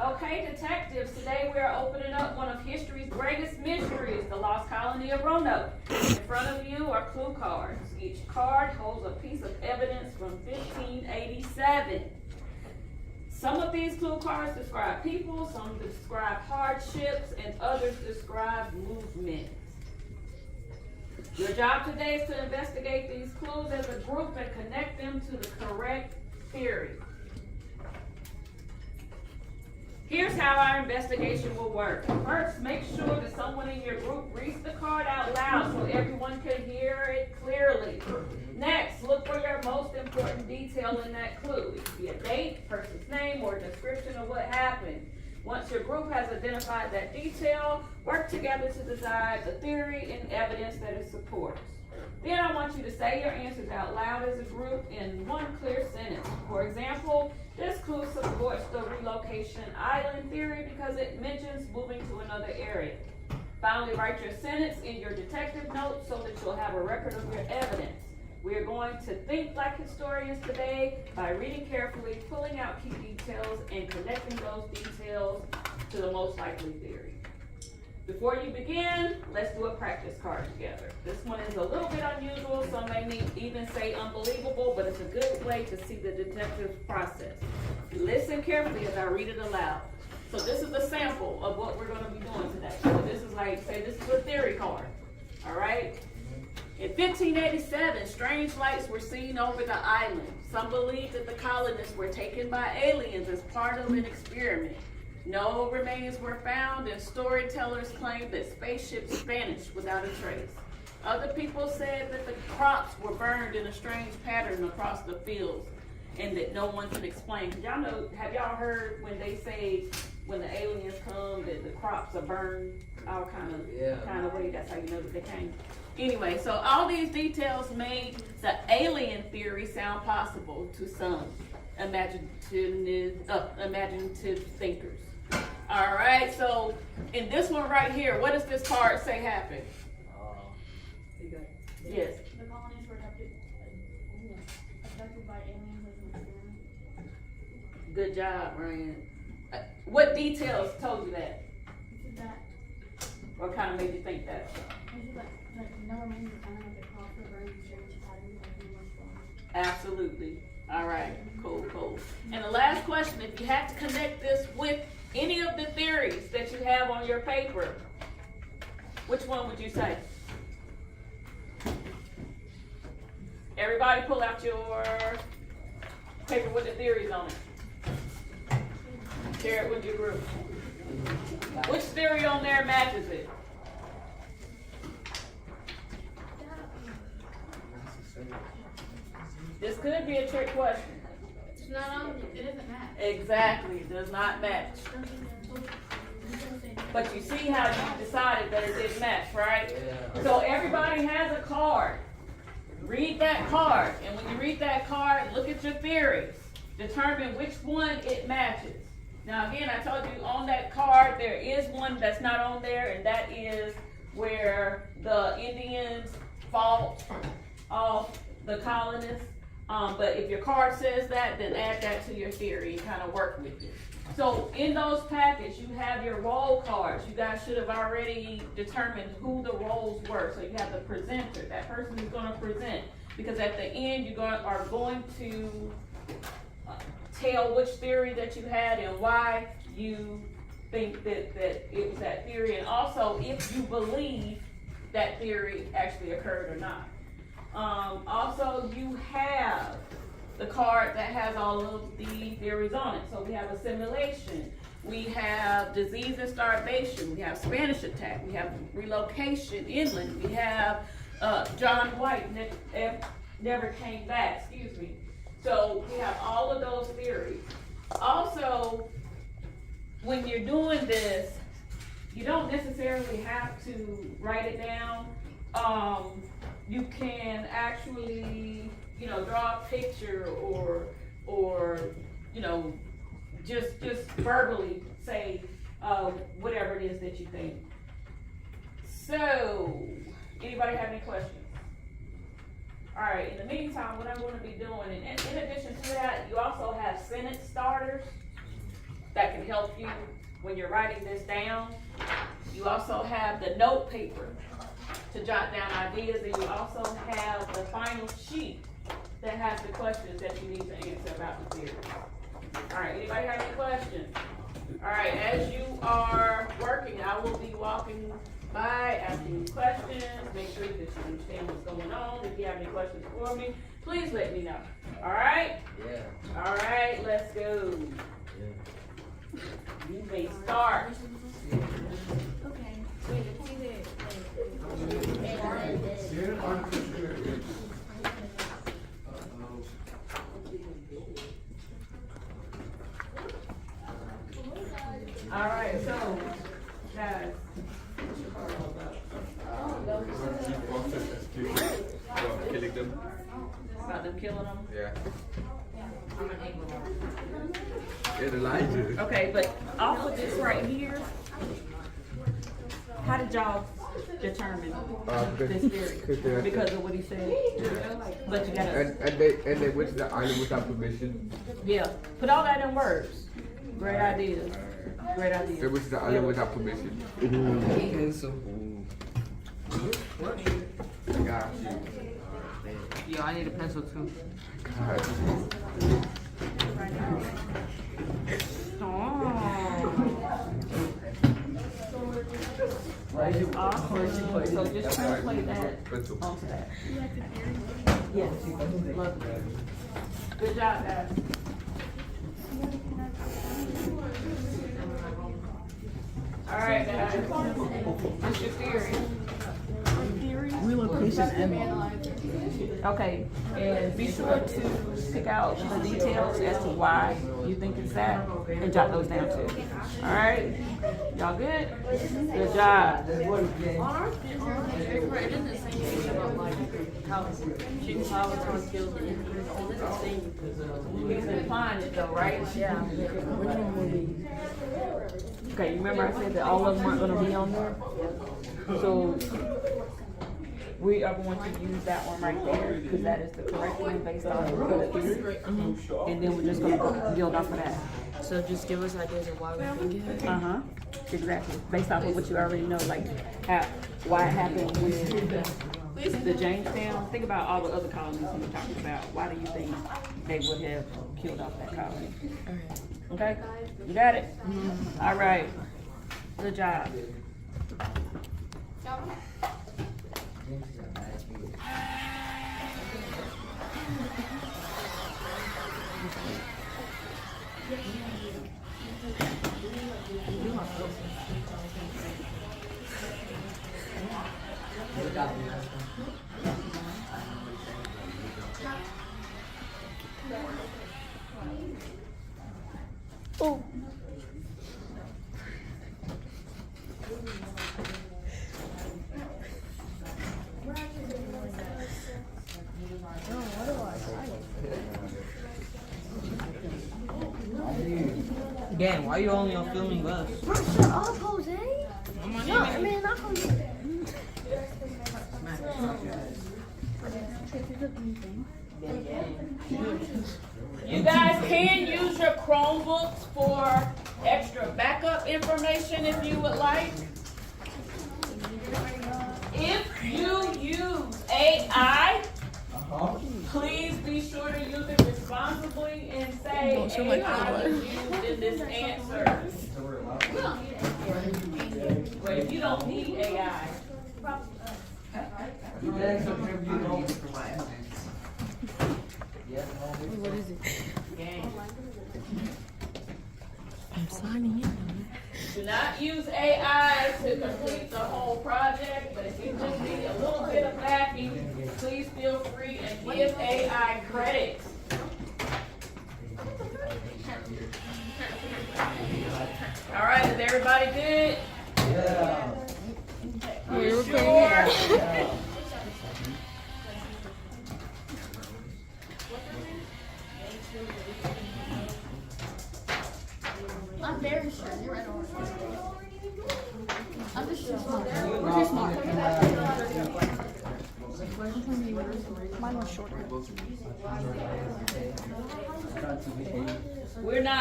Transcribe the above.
Okay, detectives, today we are opening up one of history's greatest mysteries, the lost colony of Roanoke. In front of you are clue cards. Each card holds a piece of evidence from 1587. Some of these clue cards describe people, some describe hardships, and others describe movements. Your job today is to investigate these clues as a group and connect them to the correct theory. Here's how our investigation will work. First, make sure that someone in your group reads the card out loud so everyone can hear it clearly. Next, look for your most important detail in that clue. It could be a date, person's name, or a description of what happened. Once your group has identified that detail, work together to decide the theory and evidence that it supports. Then I want you to say your answers out loud as a group in one clear sentence. For example, this clue supports the relocation island theory because it mentions moving to another area. Finally, write your sentence in your detective notes so that you'll have a record of your evidence. We are going to think like historians today by reading carefully, pulling out key details, and connecting those details to the most likely theory. Before you begin, let's do a practice card together. This one is a little bit unusual. Some may even say unbelievable, but it's a good way to see the detective's process. Listen carefully as I read it aloud. So this is a sample of what we're going to be doing today. So this is like, say this is a theory card, all right? In 1587, strange lights were seen over the island. Some believed that the colonists were taken by aliens as part of an experiment. No remains were found, and storytellers claimed that spaceships vanished without a trace. Other people said that the crops were burned in a strange pattern across the fields, and that no one can explain. Y'all know, have y'all heard when they say when the aliens come that the crops are burned all kind of way? That's how you know that they came. Anyway, so all these details made the alien theory sound possible to some imaginative thinkers. All right, so in this one right here, what does this card say happened? Yes. The colonies were abducted by aliens as an experiment. Good job, Ryan. What details told you that? What kind of made you think that? No remains were found of the crops were burned in strange patterns like human bones. Absolutely. All right, cool. And the last question, if you had to connect this with any of the theories that you have on your paper, which one would you say? Everybody pull out your paper with the theories on it. Share it with your group. Which theory on there matches it? This could be a trick question. It's not on, it doesn't match. Exactly, it does not match. But you see how you decided that it didn't match, right? Yeah. So everybody has a card. Read that card, and when you read that card, look at your theories. Determine which one it matches. Now again, I told you on that card, there is one that's not on there, and that is where the Indians fought off the colonists. But if your card says that, then add that to your theory and kind of work with it. So in those packets, you have your role cards. You guys should have already determined who the roles were. So you have the presenter, that person who's going to present. Because at the end, you are going to tell which theory that you had and why you think that it was that theory. And also, if you believe that theory actually occurred or not. Also, you have the card that has all of the theories on it. So we have assimilation, we have disease and starvation, we have Spanish attack, we have relocation inland, we have John White never came back, So we have all of those theories. Also, when you're doing this, you don't necessarily have to write it down. You can actually, draw a picture or just verbally say whatever it is that you think. So, anybody have any questions? All right, in the meantime, what I'm going to be doing, and in addition to that, you also have sentence starters that can help help you when you're writing this down. You also have the note paper to jot down ideas, and you also have the final sheet that has the questions that you need to answer about the theory. All right, anybody have any questions? All right, as you are working, I will be walking by, asking you questions, make sure that you understand what's going on. If you have any questions for me, please let me know. All right? Yeah. All right, let's go. You may start. Okay. All right, so, guys, what's your card all about? Killing them. About them killing them? Yeah. I'm an England. It Elijah. Okay, but off of this right here, how did y'all determine this theory? Because of what he said? But you gotta, And they went to the island without permission. yeah, put all that in words. Great idea. Great idea. They went to the island without permission. Got you. Yeah, I need a pencil too. God. Awesome. So just translate that onto that. Yes. Love it. Good job, guys. All right, guys. What's your theory? Relocation and Okay, and be sure to pick out the details as to why you think it's that, and jot those down too. All right, y'all good? Good job. it doesn't say anything about like how Chief Salvatore killed the Indians. It doesn't say anything. He's implying it though, right? Yeah. Original movie. Okay, you remember I said that all of them aren't gonna be on there? So we are going to use that one right there, because that is the correct one based on the theory. And then we're just gonna build off of that. So just give us ideas of why we think it. Uh-huh, exactly, based off of what you already know, like how, why it happened with the Jamestown. Think about all the other colonies we were talking about. Why do you think they would have killed off that colony? Okay, you got it? All right, good job. Oh. Damn, why you only on filming us? Bro, shut up, Jose. No, man, not Jose. You guys can use your Chromebooks for extra backup information if you would like. If you use AI, please be sure to use it responsibly and say AI was used in this answer. But if you don't need AI, What is it? gang. I'm signing in. Do not use AI to complete the whole project, but if you just need a little bit of backing, please feel free and give AI credit. All right, is everybody good? Yeah. You sure? I'm very sure. You're right on. I'm just too smart. We're too smart. Mine was shorter. We're not